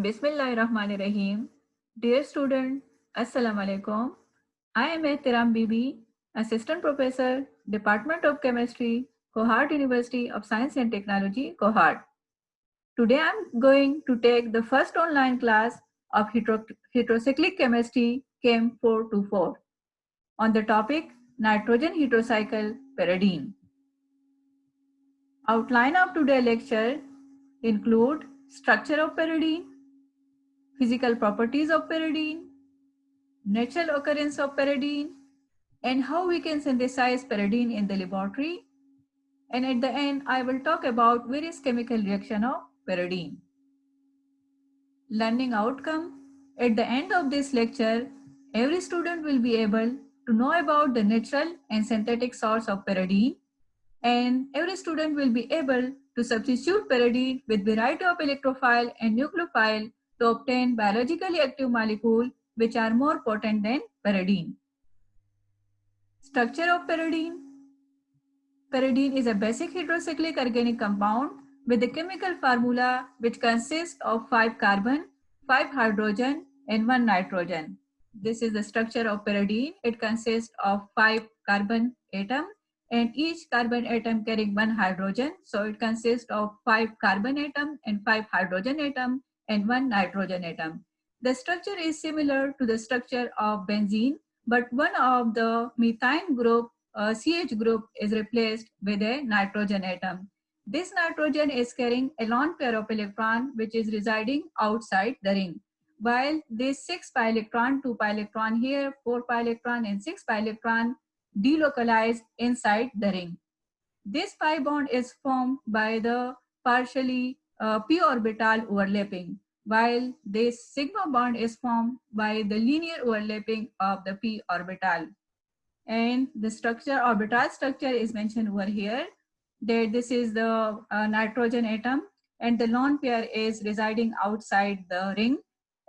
Bismillahirrahmanirrahim. Dear student, Assalamu alaikum. I am Ehtiram Bibi, Assistant Professor, Department of Chemistry, Cohort University of Science and Technology, Cohort. Today I am going to take the first online class of heterocyclic chemistry, Chem 424, on the topic nitrogen heterocycle pyridine. Outline of today's lecture include structure of pyridine, physical properties of pyridine, natural occurrence of pyridine, and how we can synthesize pyridine in the laboratory. And at the end, I will talk about various chemical reaction of pyridine. Learning outcome. At the end of this lecture, every student will be able to know about the natural and synthetic source of pyridine, and every student will be able to substitute pyridine with variety of electrophile and nucleophile to obtain biologically active molecule which are more potent than pyridine. Structure of pyridine. Pyridine is a basic heterocyclic organic compound with a chemical formula which consists of 5 carbon, 5 hydrogen and 1 nitrogen. This is the structure of pyridine. It consists of 5 carbon atom and each carbon atom carrying 1 hydrogen. So it consists of 5 carbon atom and 5 hydrogen atom and 1 nitrogen atom. The structure is similar to the structure of benzene, but one of the methane group CH group is replaced with a nitrogen atom. This nitrogen is carrying a lone pair of electron which is residing outside the ring. While this 6 pi electron, 2 pi electron here, 4 pi electron and 6 pi electron delocalize inside the ring. This pi bond is formed by the partially p orbital overlapping, while this sigma bond is formed by the linear overlapping of the p orbital. And the structure, orbital structure is mentioned over here, that this is the nitrogen atom and the lone pair is residing outside the ring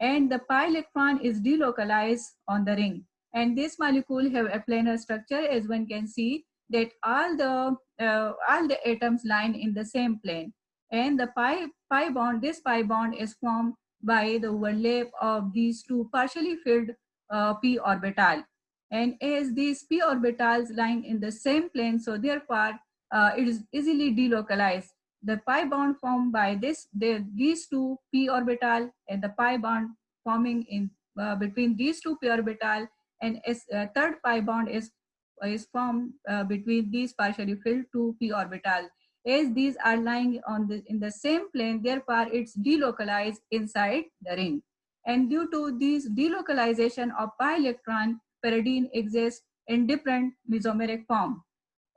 and the pi electron is delocalized on the ring. And this molecule have a planar structure, as one can see that all the atoms line in the same plane, and the pi bond, this pi bond is formed by the overlap of these two partially filled p orbital. And as these p orbitals lying in the same plane, so therefore it is easily delocalized. The pi bond formed by these two p orbital and the pi bond forming in between these two p orbital, and third pi bond is formed between these partially filled two p orbital. As these are lying in the same plane, therefore it's delocalized inside the ring. And due to this delocalization of pi electron, pyridine exists in different mesomeric form.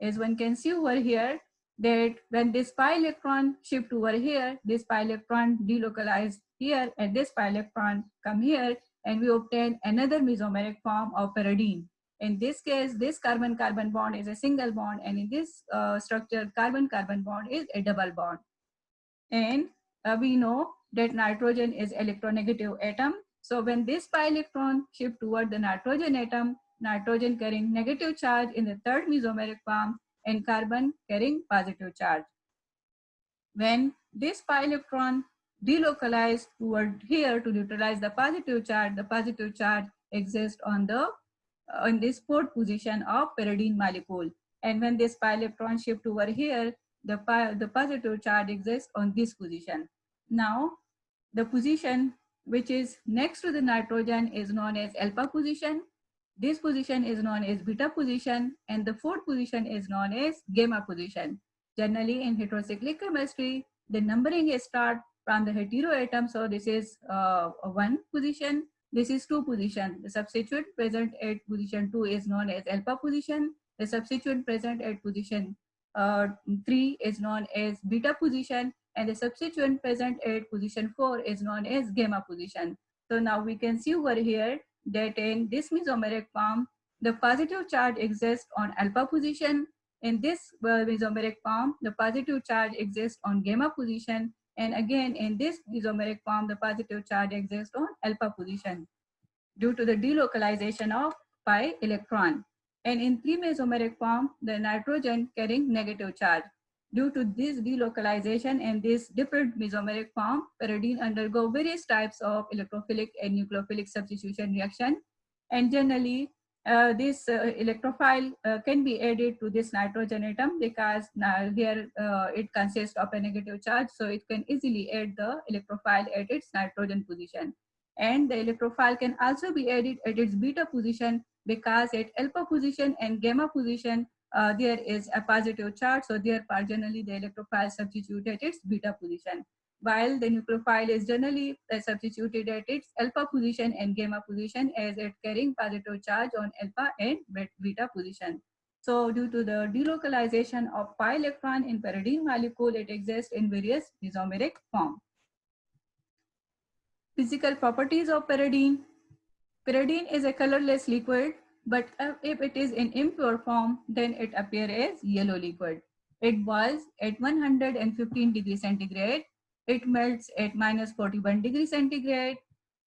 As one can see over here, that when this pi electron shift over here, this pi electron delocalize here and this pi electron come here, and we obtain another mesomeric form of pyridine. In this case, this carbon-carbon bond is a single bond, and in this structure, carbon-carbon bond is a double bond. And we know that nitrogen is electronegative atom. So when this pi electron shift toward the nitrogen atom, nitrogen carrying negative charge in the third mesomeric form and carbon carrying positive charge. When this pi electron delocalized toward here to neutralize the positive charge exists on the in this fourth position of pyridine molecule. And when this pi electron shift over here, the positive charge exists on this position. Now, the position which is next to the nitrogen is known as alpha position. This position is known as beta position, and the fourth position is known as gamma position. Generally, in heterocyclic chemistry, the numbering is start from the hetero atom. So this is 1 position. This is 2 position. The substituent present at position 2 is known as alpha position. The substituent present at position 3 is known as beta position, and the substituent present at position 4 is known as gamma position. So now we can see over here that in this mesomeric form, the positive charge exists on alpha position. In this mesomeric form, the positive charge exists on gamma position. And again, in this mesomeric form, the positive charge exists on alpha position due to the delocalization of pi electron. And in 3 mesomeric form, the nitrogen carrying negative charge. Due to this delocalization and this different mesomeric form, pyridine undergo various types of electrophilic and nucleophilic substitution reaction. And generally, this electrophile can be added to this nitrogen atom because here it consists of a negative charge, so it can easily add the electrophile at its nitrogen position. And the electrophile can also be added at its beta position because at alpha position and gamma position there is a positive charge, so therefore generally the electrophile substitute at its beta position, while the nucleophile is generally substituted at its alpha position and gamma position as it carrying positive charge on alpha and beta position. So due to the delocalization of pi electron in pyridine molecule, it exists in various mesomeric form. Physical properties of pyridine. Pyridine is a colorless liquid, but if it is in impure form, then it appears as yellow liquid. It boils at 115 degrees centigrade. It melts at minus 41 degrees centigrade.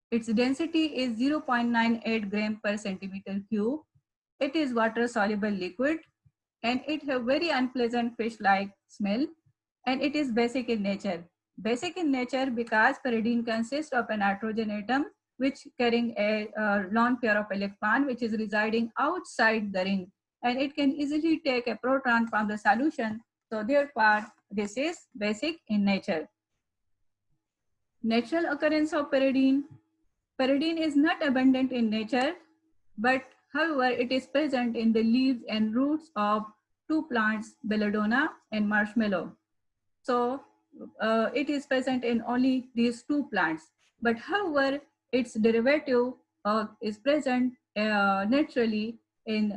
Its density is 0.98 gram per centimeter cube. It is water soluble liquid and it has very unpleasant fish-like smell, and it is basic in nature. Basic in nature because pyridine consists of a nitrogen atom which carrying a lone pair of electron which is residing outside the ring, and it can easily take a proton from the solution. So therefore, this is basic in nature. Natural occurrence of pyridine. Pyridine is not abundant in nature, but however, it is present in the leaves and roots of two plants, belladonna and marshmallow. So it is present in only these two plants. But however, its derivative is present naturally in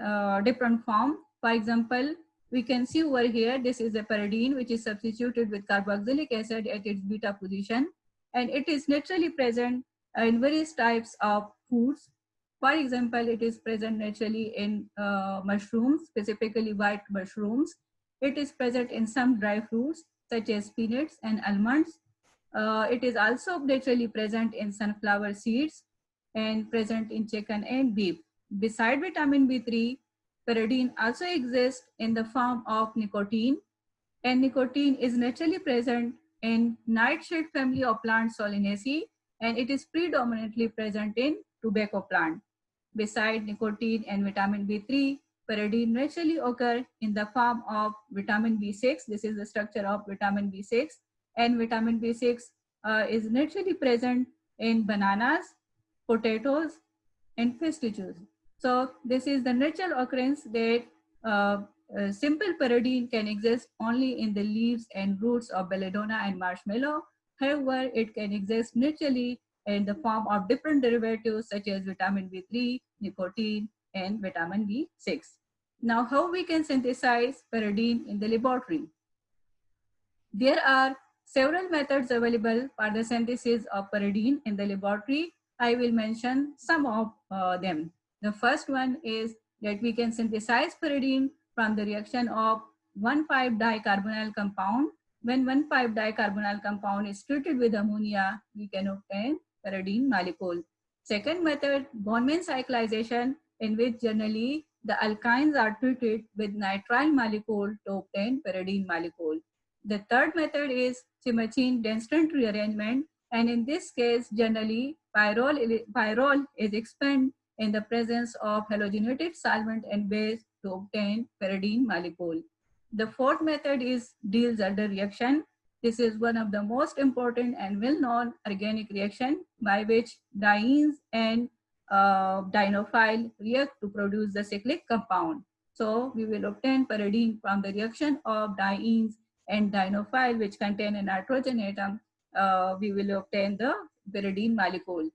different form. For example, we can see over here, this is a pyridine which is substituted with carboxylic acid at its beta position. And it is naturally present in various types of foods. For example, it is present naturally in mushrooms, specifically white mushrooms. It is present in some dry fruits such as peanuts and almonds. It is also naturally present in sunflower seeds and present in chicken and beef. Beside vitamin B3, pyridine also exists in the form of nicotine, and nicotine is naturally present in nightshade family of plants Solanaceae, and it is predominantly present in tobacco plant. Beside nicotine and vitamin B3, pyridine naturally occur in the form of vitamin B6. This is the structure of vitamin B6, and vitamin B6 is naturally present in bananas, potatoes, and pistachios. So this is the natural occurrence that simple pyridine can exist only in the leaves and roots of belladonna and marshmallow. However, it can exist naturally in the form of different derivatives such as vitamin B3, nicotine, and vitamin B6. Now, how we can synthesize pyridine in the laboratory? There are several methods available for the synthesis of pyridine in the laboratory. I will mention some of them. The first one is that we can synthesize pyridine from the reaction of 1,5-dicarbonyl compound. When 1,5-dicarbonyl compound is treated with ammonia, we can obtain pyridine molecule. Second method, Bondman cyclization, in which generally the alkynes are treated with nitrile molecule to obtain pyridine molecule. The third method is Chimachine-Denstron rearrangement, and in this case, generally, pyrrole is expanded in the presence of halogenated solvent and base to obtain pyridine molecule. The fourth method is Diels-Alder reaction. This is one of the most important and well-known organic reaction by which dienes and dienophile react to produce the cyclic compound. So we will obtain pyridine from the reaction of dienes and dienophile which contain a nitrogen atom. We will obtain the pyridine molecule.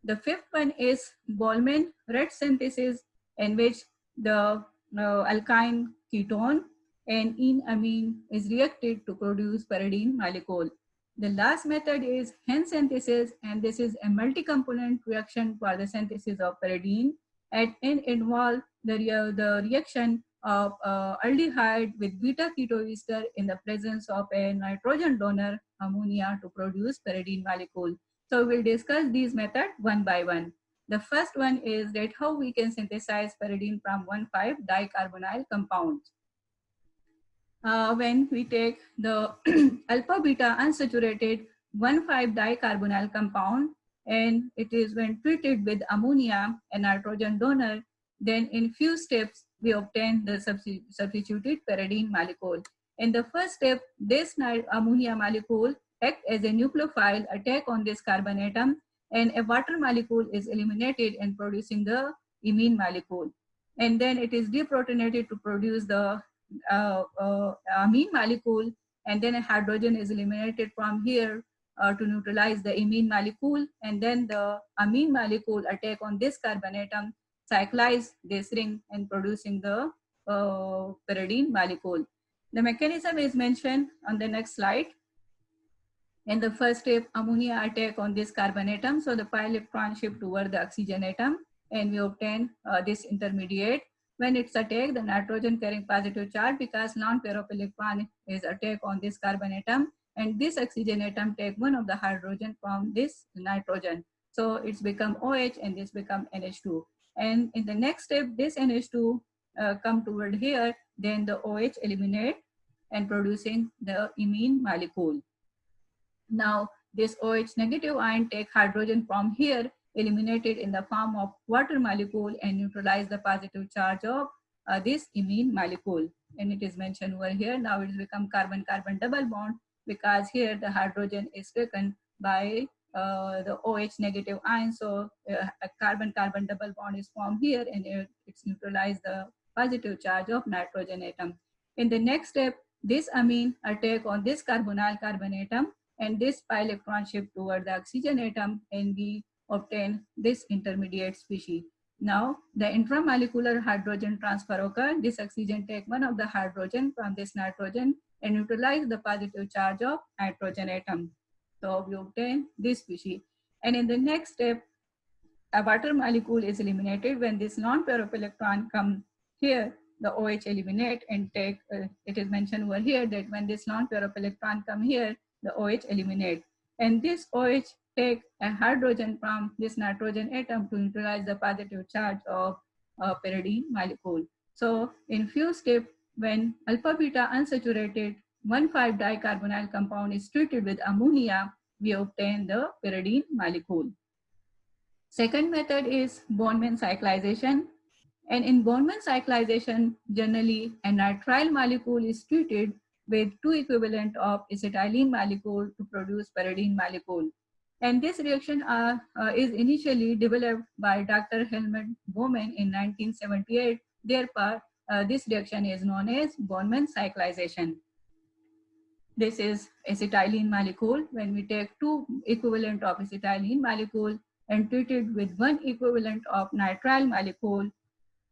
The fifth one is Bondman-Red synthesis, in which the alkyne ketone and enamine is reacted to produce pyridine molecule. The last method is Henn synthesis, and this is a multi-component reaction for the synthesis of pyridine, and it involves the reaction of aldehyde with beta ketoester in the presence of a nitrogen donor ammonia to produce pyridine molecule. So we'll discuss these methods one by one. The first one is that how we can synthesize pyridine from 1,5-dicarbonyl compounds. when we take the alpha beta unsaturated 1,5-dicarbonyl compound, and it is when treated with ammonia, a nitrogen donor, then in few steps we obtain the substituted pyridine molecule. In the first step, this ammonia molecule acts as a nucleophile attack on this carbon atom, and a water molecule is eliminated in producing the imine molecule. And then it is deprotonated to produce the amine molecule, and then a hydrogen is eliminated from here to neutralize the imine molecule, and then the amine molecule attack on this carbon atom, cyclize this ring and producing the pyridine molecule. The mechanism is mentioned on the next slide. In the first step, ammonia attack on this carbon atom, so the pi electron shift toward the oxygen atom, and we obtain this intermediate. When it's attacked, the nitrogen carrying positive charge, because non-pair of electron is attacked on this carbon atom, and this oxygen atom take one of the hydrogen from this nitrogen. So it's become OH and this become NH2. And in the next step, this NH2 come toward here, then the OH eliminate and producing the imine molecule. Now, this OH negative ion take hydrogen from here, eliminated in the form of water molecule, and neutralize the positive charge of this imine molecule. And it is mentioned over here. Now it has become carbon-carbon double bond, because here the hydrogen is taken by the OH negative ion. So a carbon-carbon double bond is formed here, and it's neutralized the positive charge of nitrogen atom. In the next step, this amine attack on this carbonyl carbon atom, and this pi electron shift toward the oxygen atom, and we obtain this intermediate species. Now, the intramolecular hydrogen transfer occurs. This oxygen take one of the hydrogen from this nitrogen and neutralize the positive charge of nitrogen atom. So we obtain this species. And in the next step, a water molecule is eliminated. When this non-pair of electron come here, the OH eliminate and take, it is mentioned over here that when this non-pair of electron come here, the OH eliminate. And this OH take a hydrogen from this nitrogen atom to neutralize the positive charge of pyridine molecule. So in few steps, when alpha beta unsaturated 1,5-dicarbonyl compound is treated with ammonia, we obtain the pyridine molecule. Second method is Bondman cyclization. And in Bondman cyclization, generally a nitrile molecule is treated with 2 equivalent of acetylene molecule to produce pyridine molecule. And this reaction is initially developed by Dr. Helmut Bondman in 1978. Therefore, this reaction is known as Bondman cyclization. This is acetylene molecule. When we take 2 equivalent of acetylene molecule and treat it with 1 equivalent of nitrile molecule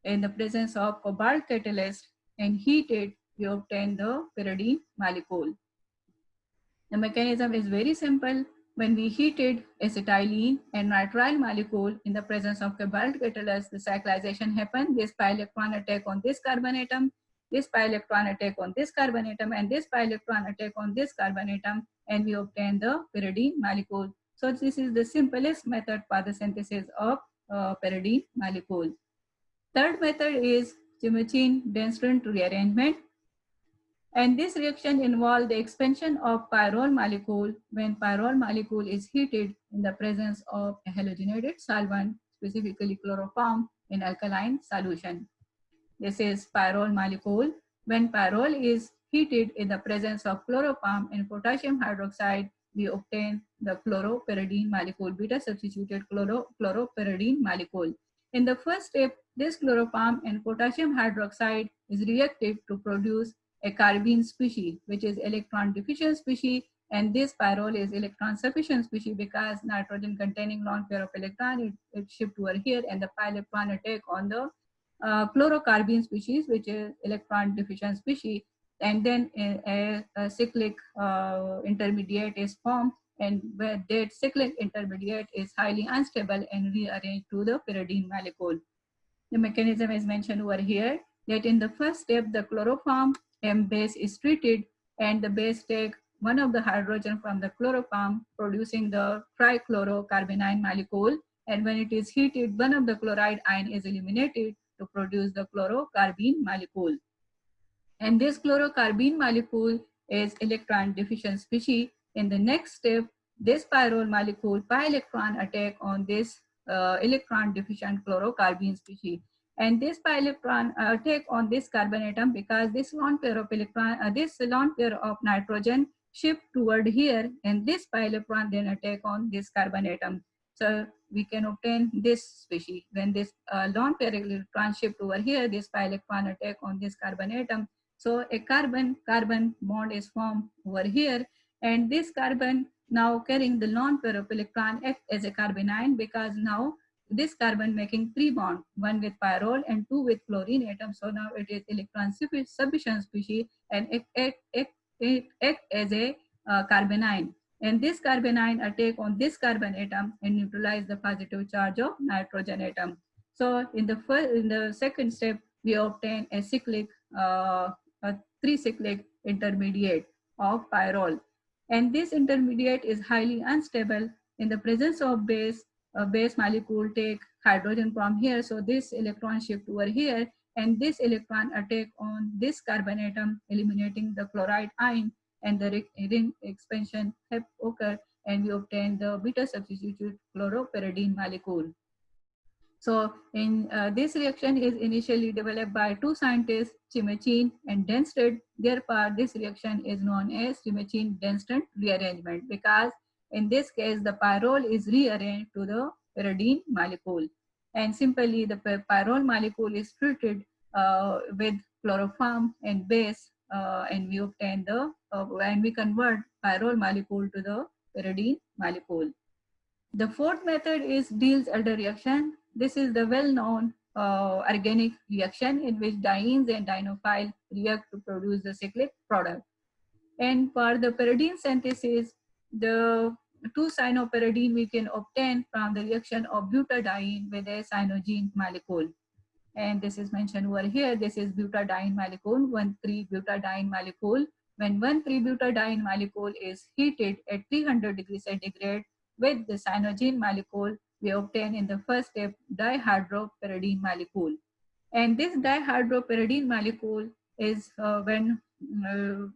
in the presence of cobalt catalyst and heat it, we obtain the pyridine molecule. The mechanism is very simple. When we heated acetylene and nitrile molecule in the presence of cobalt catalyst, the cyclization happens. This pi electron attack on this carbon atom, this pi electron attack on this carbon atom, and this pi electron attack on this carbon atom, and we obtain the pyridine molecule. So this is the simplest method for the synthesis of pyridine molecule. Third method is Chemichin-Denstron rearrangement. And this reaction involves the expansion of pyrrole molecule when pyrrole molecule is heated in the presence of a halogenated solvent, specifically chloroform, in alkaline solution. This is pyrrole molecule. When pyrrole is heated in the presence of chloroform and potassium hydroxide, we obtain the chloropyridine molecule, beta substituted chloropyridine molecule. In the first step, this chloroform and potassium hydroxide is reacted to produce a carbene species, which is electron deficient species, and this pyrrole is electron sufficient species because nitrogen containing lone pair of electron, it shift over here, and the pi electron attack on the chlorocarbene species, which is electron deficient species, and then a cyclic intermediate is formed, and where that cyclic intermediate is highly unstable and rearranged to the pyridine molecule. The mechanism is mentioned over here, that in the first step, the chloroform M base is treated, and the base take one of the hydrogen from the chloroform, producing the trichlorocarbene molecule, and when it is heated, one of the chloride ion is eliminated to produce the chlorocarbene molecule. And this chlorocarbene molecule is electron deficient species. In the next step, this pyrrole molecule pi electron attack on this electron deficient chlorocarbene species. And this pi electron attack on this carbon atom because this lone pair of electron, this lone pair of nitrogen shift toward here, and this pi electron then attack on this carbon atom. So we can obtain this species. When this lone pair electron shift over here, this pi electron attack on this carbon atom. So a carbon-carbon bond is formed over here, and this carbon now carrying the lone pair of electron act as a carbanion because now this carbon making 3 bonds, 1 with pyrrole and 2 with chlorine atom. So now it is electron sufficient species and it act as a carbanion. And this carbanion attack on this carbon atom and neutralize the positive charge of nitrogen atom. So in the second step, we obtain a cyclic a 3-cyclic intermediate of pyrrole. And this intermediate is highly unstable. In the presence of base, a base molecule take hydrogen from here. So this electron shift over here, and this electron attack on this carbon atom, eliminating the chloride ion, and the ring expansion have occurred, and we obtain the beta substituted chloropyridine molecule. So in this reaction is initially developed by two scientists, Chimechin and Denstedt. Therefore, this reaction is known as Chimechin-Denstedt rearrangement because in this case, the pyrrole is rearranged to the pyridine molecule. And simply the pyrrole molecule is treated with chloroform and base and we obtain the, when we convert pyrrole molecule to the pyridine molecule. The fourth method is Diels-Alder reaction. This is the well-known organic reaction in which dienes and dienophile react to produce the cyclic product. And for the pyridine synthesis, the 2-cyanopyridine we can obtain from the reaction of butadiene with a cyanogen molecule. And this is mentioned over here. This is butadiene molecule, 1,3-butadiene molecule. When 1,3-butadiene molecule is heated at 300 degrees centigrade with the cyanogen molecule, we obtain in the first step dihydropyridine molecule. And this dihydropyridine molecule is when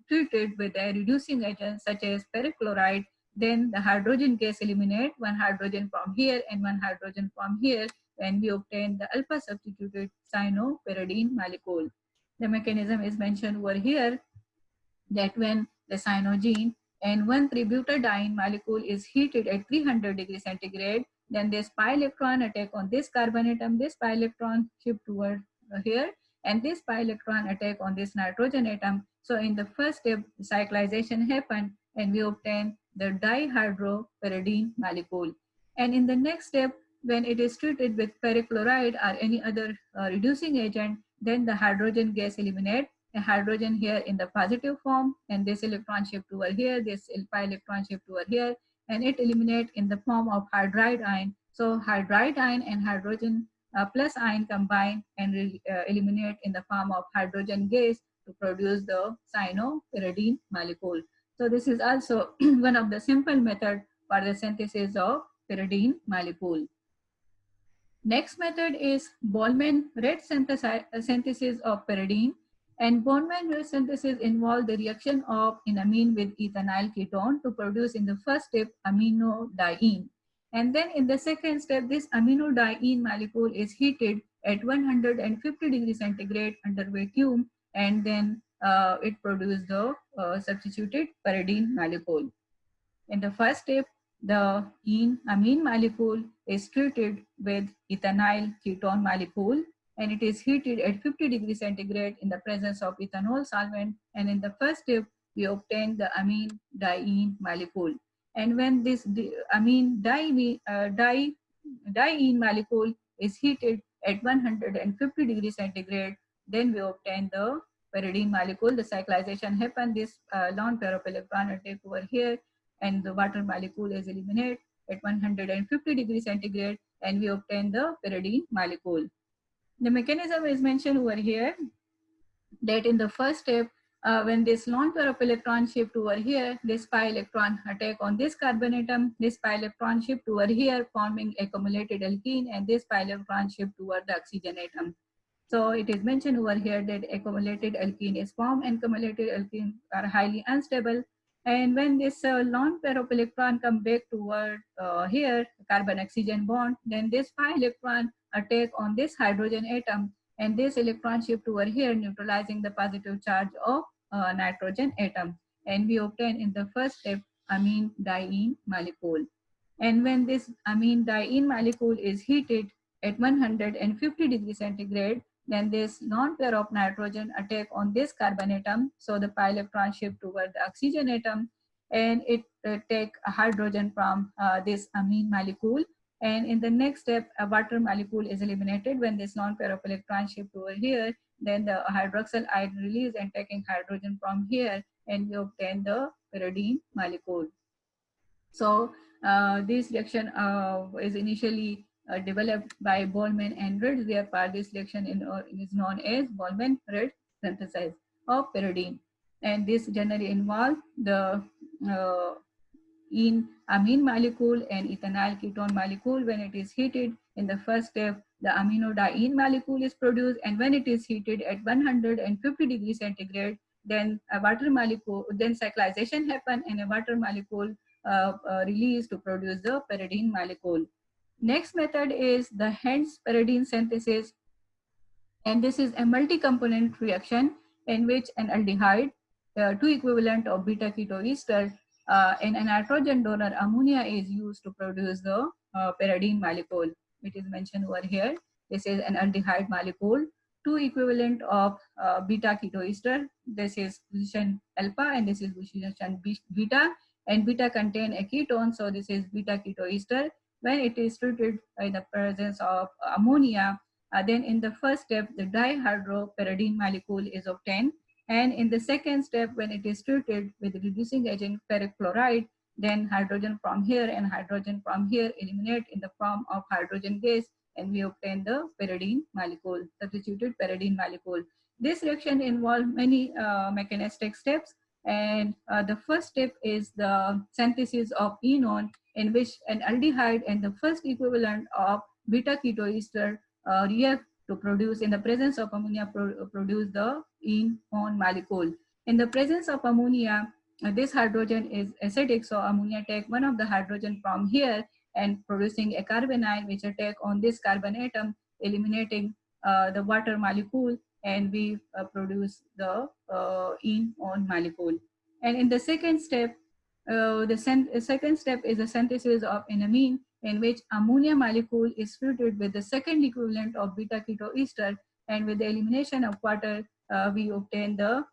treated with a reducing agent such as perchloride, then the hydrogen gas eliminate one hydrogen from here and one hydrogen from here, when we obtain the alpha substituted cyanopyridine molecule. The mechanism is mentioned over here that when the cyanogen and 1,3-butadiene molecule is heated at 300 degrees centigrade, then this pi electron attack on this carbon atom, this pi electron shift toward here, and this pi electron attack on this nitrogen atom. So in the first step, cyclization happened and we obtain the dihydropyridine molecule. And in the next step, when it is treated with perchloride or any other reducing agent, then the hydrogen gas eliminate a hydrogen here in the positive form, and this electron shift over here, this pi electron shift over here, and it eliminate in the form of hydride ion. So hydride ion and hydrogen plus ion combine and eliminate in the form of hydrogen gas to produce the cyanopyridine molecule. So this is also one of the simple method for the synthesis of pyridine molecule. Next method is Böhlmann-Red synthesis of pyridine. And Böhlmann-Red synthesis involves the reaction of an amine with ethynyl ketone to produce in the first step aminodiene. And then in the second step, this aminodiene molecule is heated at 150 degrees centigrade under vacuum, and then it produces the substituted pyridine molecule. In the first step, the amine molecule is treated with ethynyl ketone molecule, and it is heated at 50 degrees centigrade in the presence of ethanol solvent. And in the first step, we obtain the amine diene molecule. And when this amine diene molecule is heated at 150 degrees centigrade, then we obtain the pyridine molecule. The cyclization happens. This lone pair of electron attack over here, and the water molecule is eliminated at 150 degrees centigrade, and we obtain the pyridine molecule. The mechanism is mentioned over here that in the first step, when this lone pair of electron shift over here, this pi electron attack on this carbon atom, this pi electron shift over here forming accumulated alkene, and this pi electron shift toward the oxygen atom. So it is mentioned over here that accumulated alkene is formed, and accumulated alkenes are highly unstable. And when this lone pair of electron come back toward here, carbon-oxygen bond, then this pi electron attack on this hydrogen atom, and this electron shift over here, neutralizing the positive charge of nitrogen atom. And we obtain in the first step amine diene molecule. And when this amine diene molecule is heated at 150 degrees centigrade, then this lone pair of nitrogen attack on this carbon atom. So the pi electron shift toward the oxygen atom, and it take a hydrogen from this amine molecule. And in the next step, a water molecule is eliminated. When this lone pair of electron shift over here, then the hydroxyl ion release and taking hydrogen from here, and we obtain the pyridine molecule. So this reaction is initially developed by Boltzmann and Ritz. Therefore, this reaction is known as Boltzmann-Ritz synthesis of pyridine. And this generally involves the in amine molecule and ethanol ketone molecule. When it is heated in the first step, the aminodiene molecule is produced, and when it is heated at 150 degrees centigrade, then a water molecule, then cyclization happen, and a water molecule released to produce the pyridine molecule. Next method is the Hentz pyridine synthesis, and this is a multi-component reaction in which an aldehyde, two equivalent of beta ketoester, and a nitrogen donor ammonia is used to produce the pyridine molecule, which is mentioned over here. This is an aldehyde molecule, two equivalent of beta ketoester. This is position alpha and this is position beta, and beta contain a ketone, so this is beta ketoester. When it is treated in the presence of ammonia, then in the first step, the dihydropyridine molecule is obtained. And in the second step, when it is treated with the reducing agent ferric chloride, then hydrogen from here and hydrogen from here eliminate in the form of hydrogen gas, and we obtain the pyridine molecule, substituted pyridine molecule. This reaction involves many mechanistic steps. And the first step is the synthesis of enone, in which an aldehyde and the first equivalent of beta ketoester react to produce, in the presence of ammonia, produce the enone molecule. In the presence of ammonia, this hydrogen is acidic, so ammonia take one of the hydrogen from here and producing a carbon ion which attack on this carbon atom, eliminating the water molecule, and we produce the enone molecule. And in the second step, the second step is the synthesis of an amine, in which ammonia molecule is treated with the second equivalent of beta ketoester, and with the elimination of water, we obtain the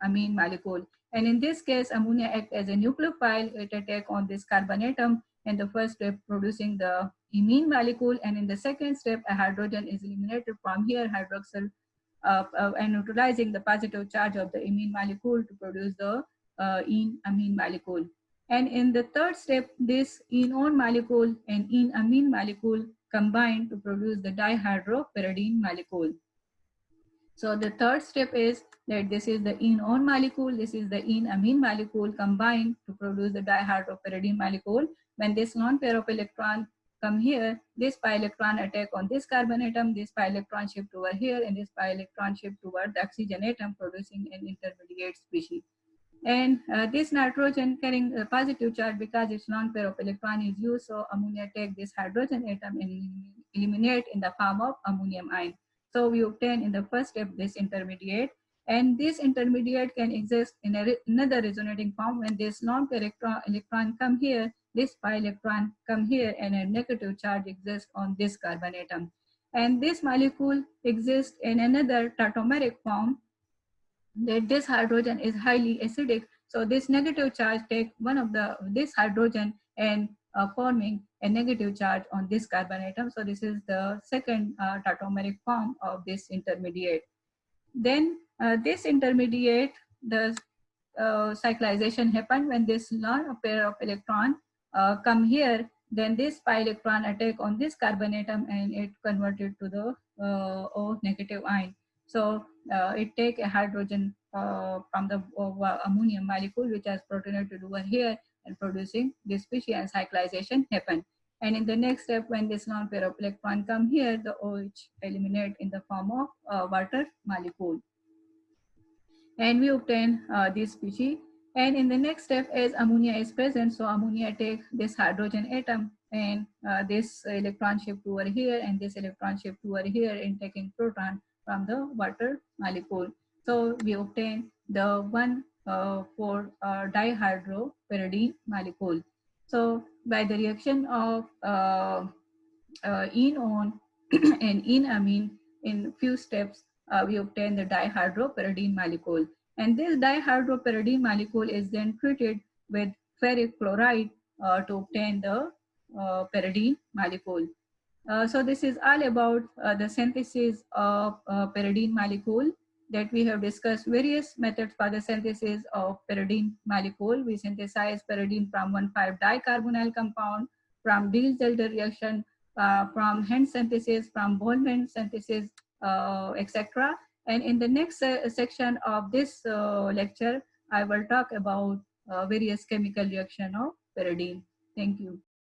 amine molecule. And in this case, ammonia acts as a nucleophile. It attack on this carbon atom, and the first step producing the imine molecule, and in the second step, a hydrogen is eliminated from here, hydroxyl, and neutralizing the positive charge of the imine molecule to produce the amine molecule. And in the third step, this enone molecule and enamine molecule combine to produce the dihydropyridine molecule. So the third step is that this is the enone molecule, this is the enamine molecule combined to produce the dihydropyridine molecule. When this lone pair of electron come here, this pi electron attack on this carbon atom, this pi electron shift over here, and this pi electron shift toward the oxygen atom, producing an intermediate species. And this nitrogen carrying a positive charge, because its lone pair of electron is used, so ammonia take this hydrogen atom and eliminate in the form of ammonium ion. So we obtain in the first step this intermediate, and this intermediate can exist in another resonating form. When this lone pair electron come here, this pi electron come here, and a negative charge exists on this carbon atom. And this molecule exists in another tautomeric form, that this hydrogen is highly acidic. So this negative charge take one of this hydrogen and forming a negative charge on this carbon atom. So this is the second tautomeric form of this intermediate. Then this intermediate, the cyclization happen when this lone pair of electron come here, then this pi electron attack on this carbon atom, and it converted to the O negative ion. So it take a hydrogen from the ammonium molecule, which has protonated over here and producing this species, and cyclization happen. And in the next step, when this lone pair of electron come here, the OH eliminate in the form of water molecule. And we obtain this species. And in the next step, as ammonia is present, so ammonia take this hydrogen atom and this electron shift over here and this electron shift over here in taking proton from the water molecule. So we obtain the 1,4-dihydropyridine molecule. So by the reaction of enone and enamine in few steps, we obtain the dihydropyridine molecule. And this dihydropyridine molecule is then treated with ferric chloride to obtain the pyridine molecule. So this is all about the synthesis of pyridine molecule that we have discussed various methods for the synthesis of pyridine molecule. We synthesize pyridine from 1,5-dicarbonyl compound, from Diels-Zelter reaction, from Henn synthesis, from Boltzmann synthesis, etc. And in the next section of this lecture, I will talk about various chemical reaction of pyridine. Thank you.